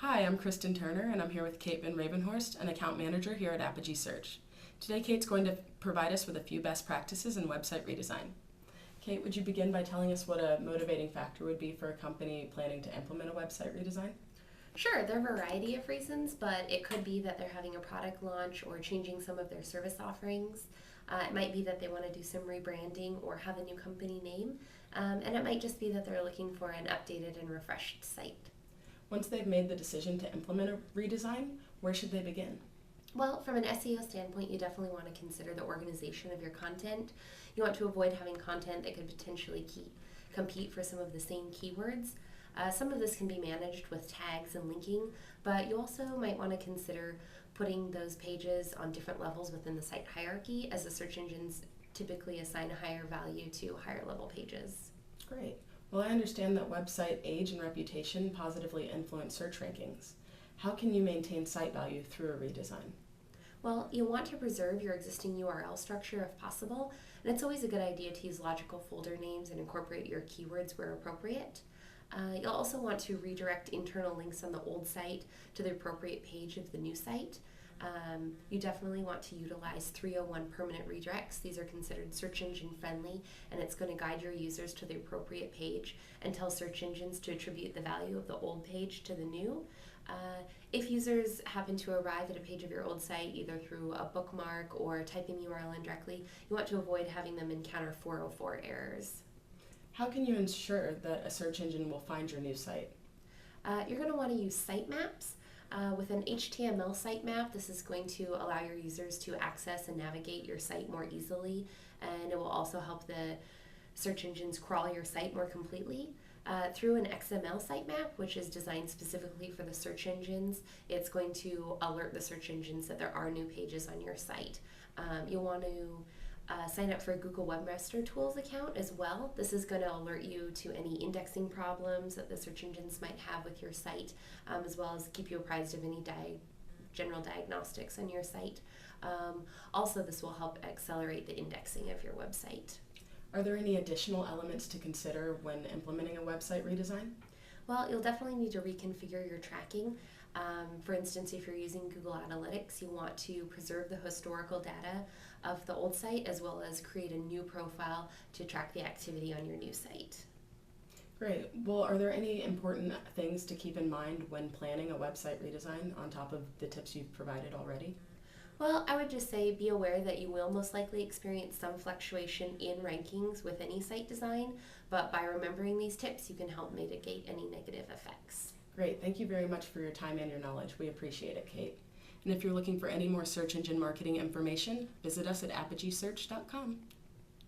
Hi, I'm Kristen Turner, and I'm here with Kate Van Ravenhorst, an account manager here at Apogee Search. Today, Kate's going to provide us with a few best practices in website redesign. Kate, would you begin by telling us what a motivating factor would be for a company planning to implement a website redesign? Sure, there are a variety of reasons, but it could be that they're having a product launch or changing some of their service offerings. It might be that they want to do some rebranding or have a new company name, and it might just be that they're looking for an updated and refreshed site. Once they've made the decision to implement a redesign, where should they begin? Well, from an SEO standpoint, you definitely want to consider the organization of your content. You want to avoid having content that could potentially compete for some of the same keywords. Some of this can be managed with tags and linking, but you also might want to consider putting those pages on different levels within the site hierarchy, as the search engines typically assign a higher value to higher level pages. Great. Well, I understand that website age and reputation positively influence search rankings. How can you maintain site value through a redesign? Well, you'll want to preserve your existing URL structure if possible, and it's always a good idea to use logical folder names and incorporate your keywords where appropriate. You'll also want to redirect internal links on the old site to the appropriate page of the new site. You definitely want to utilize 301 permanent redirects. These are considered search engine friendly, and it's going to guide your users to the appropriate page and tell search engines to attribute the value of the old page to the new. If users happen to arrive at a page of your old site either through a bookmark or typing the URL in directly, you want to avoid having them encounter 404 errors. How can you ensure that a search engine will find your new site? You're going to want to use sitemaps. With an HTML sitemap, this is going to allow your users to access and navigate your site more easily, and it will also help the search engines crawl your site more completely. Through an XML sitemap, which is designed specifically for the search engines, it's going to alert the search engines that there are new pages on your site. You'll want to sign up for a Google Webmaster Tools account as well. This is going to alert you to any indexing problems that the search engines might have with your site, as well as keep you apprised of any general diagnostics on your site. Also, this will help accelerate the indexing of your website. Are there any additional elements to consider when implementing a website redesign? Well, you'll definitely need to reconfigure your tracking. For instance, if you're using Google Analytics, you want to preserve the historical data of the old site as well as create a new profile to track the activity on your new site. Great. Well, are there any important things to keep in mind when planning a website redesign on top of the tips you've provided already? Well, I would just say be aware that you will most likely experience some fluctuation in rankings with any site design, but by remembering these tips, you can help mitigate any negative effects. Great. Thank you very much for your time and your knowledge. We appreciate it, Kate. And if you're looking for any more search engine marketing information, visit us at apogeesearch.com.